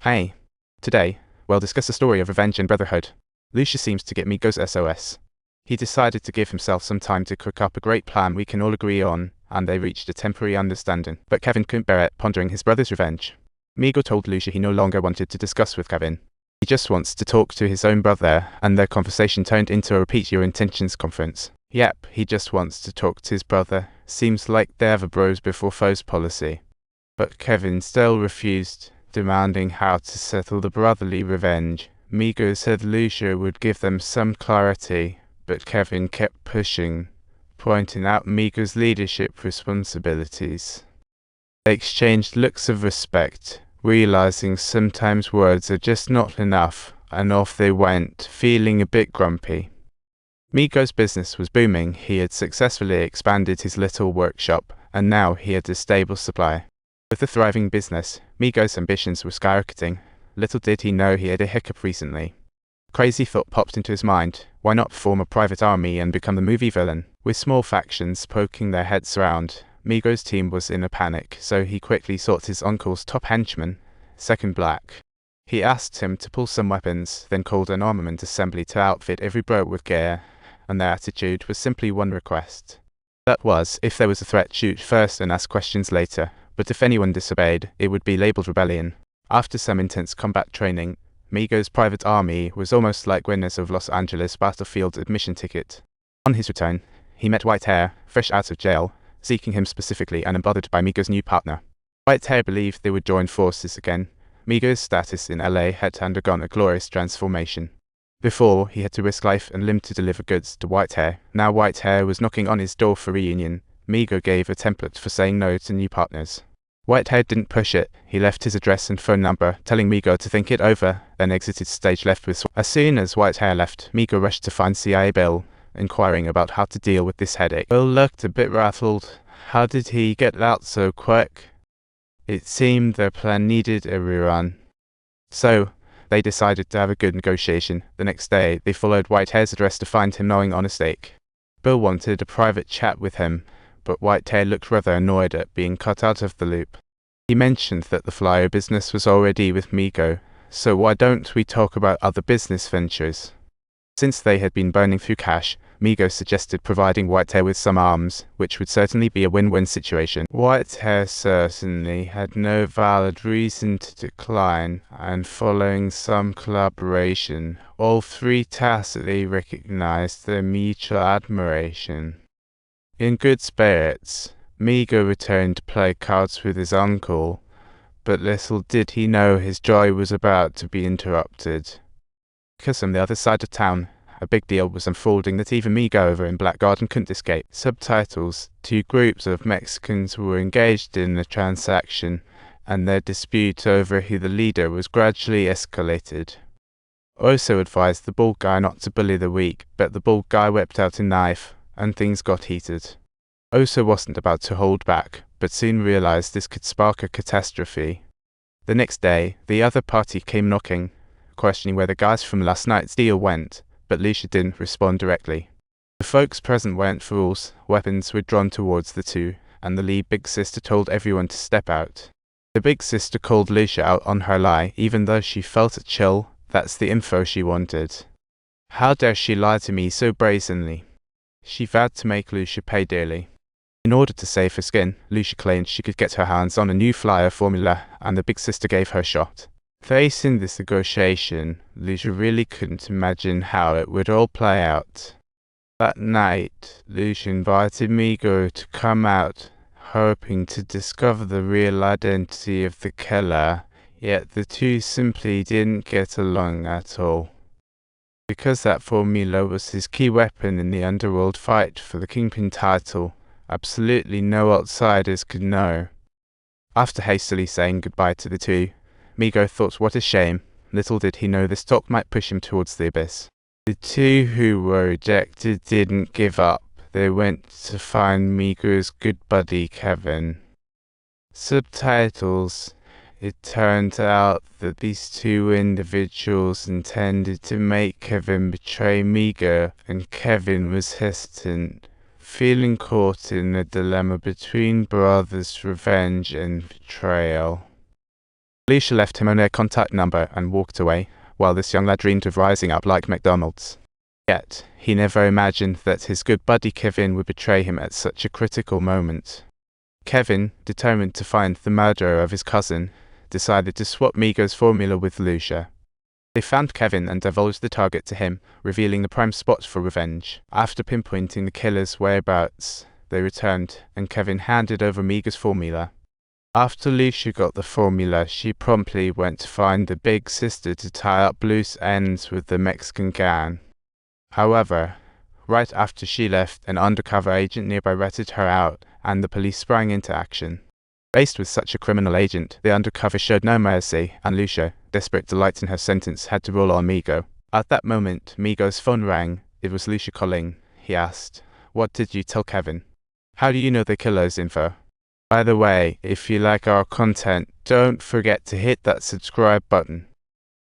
Hey. Today, we'll discuss the story of revenge and brotherhood. Lucia seems to get Migo's SOS. He decided to give himself some time to cook up a great plan we can all agree on, and they reached a temporary understanding. But Kevin couldn't bear it, pondering his brother's revenge. Migo told Lucia he no longer wanted to discuss with Kevin. He just wants to talk to his own brother, and their conversation turned into a repeat your intentions conference. Yep, he just wants to talk to his brother. Seems like they have a bros before foes policy. But Kevin still refused, demanding how to settle the brotherly revenge. Migo said Lucia would give them some clarity, but Kevin kept pushing, pointing out Migo's leadership responsibilities. They exchanged looks of respect, realizing sometimes words are just not enough, and off they went, feeling a bit grumpy. Migo's business was booming. He had successfully expanded his little workshop, and now he had a stable supply. With the thriving business, Migo's ambitions were skyrocketing. Little did he know he had a hiccup recently. A crazy thought popped into his mind: why not form a private army and become the movie villain? With small factions poking their heads around, Migo's team was in a panic, so he quickly sought his uncle's top henchman, Second Black. He asked him to pull some weapons, then called an armament assembly to outfit every bro with gear, and their attitude was simply one request. That was, if there was a threat, shoot first and ask questions later, but if anyone disobeyed, it would be labeled rebellion. After some intense combat training, Migo's private army was almost like winners of Los Angeles battlefield admission ticket. On his return, he met Whitehair, fresh out of jail, seeking him specifically and unbothered by Migo's new partner. Whitehair believed they would join forces again. Migo's status in LA had undergone a glorious transformation. Before, he had to risk life and limb to deliver goods to Whitehair. Now Whitehair was knocking on his door for reunion. Migo gave a template for saying no to new partners. Whitehair didn't push it. He left his address and phone number, telling Migo to think it over, then exited stage left with. As soon as Whitehair left, Migo rushed to find CIA Bill, inquiring about how to deal with this headache. Bill looked a bit rattled. How did he get out so quick? It seemed their plan needed a rerun. So, they decided to have a good negotiation. The next day, they followed Whitehair's address to find him gnawing on a steak. Bill wanted a private chat with him, but Whitehair looked rather annoyed at being cut out of the loop. He mentioned that the flyer business was already with Migo, so why don't we talk about other business ventures? Since they had been burning through cash, Migo suggested providing Whitehair with some arms, which would certainly be a win-win situation. Whitehair certainly had no valid reason to decline, and following some collaboration, all three tacitly recognized their mutual admiration. In good spirits, Migo returned to play cards with his uncle, but little did he know his joy was about to be interrupted. Because on the other side of town, a big deal was unfolding that even Migo over in Black Garden couldn't escape. Subtitles: two groups of Mexicans were engaged in a transaction, and their dispute over who the leader was gradually escalated. Also advised the bald guy not to bully the weak, but the bald guy whipped out a knife, and things got heated. Oso wasn't about to hold back, but soon realized this could spark a catastrophe. The next day, the other party came knocking, questioning where the guys from last night's deal went, but Lucia didn't respond directly. The folks present weren't fools. Weapons were drawn towards the two, and the lead big sister told everyone to step out. The big sister called Lucia out on her lie, even though she felt a chill. That's the info she wanted. How dare she lie to me so brazenly? She vowed to make Lucia pay dearly. In order to save her skin, Lucia claimed she could get her hands on a new flyer formula, and the big sister gave her a shot. Facing this negotiation, Lucia really couldn't imagine how it would all play out. That night, Lucia invited Migo to come out, hoping to discover the real identity of the killer, yet the two simply didn't get along at all. Because that formula was his key weapon in the underworld fight for the Kingpin title, absolutely no outsiders could know. After hastily saying goodbye to the two, Migo thought what a shame. Little did he know this talk might push him towards the abyss. The two who were rejected didn't give up. They went to find Migo's good buddy Kevin. Subtitles: it turned out that these two individuals intended to make Kevin betray Migo, and Kevin was hesitant, feeling caught in a dilemma between brothers' revenge and betrayal. Lucia left him only a contact number and walked away, while this young lad dreamed of rising up like McDonald's. Yet, he never imagined that his good buddy Kevin would betray him at such a critical moment. Kevin, determined to find the murderer of his cousin, decided to swap Migos' formula with Lucia. They found Kevin and divulged the target to him, revealing the prime spot for revenge. After pinpointing the killer's whereabouts, they returned, and Kevin handed over Migos' formula. After Lucia got the formula, she promptly went to find the big sister to tie up loose ends with the Mexican gang. However, right after she left, an undercover agent nearby ratted her out, and the police sprang into action. Faced with such a criminal agent, the undercover showed no mercy, and Lucia, desperate to lighten her sentence, had to rule on Migo. At that moment, Migo's phone rang. It was Lucia calling. He asked, "What did you tell Kevin? How do you know the killer's info? By the way, if you like our content, don't forget to hit that subscribe button."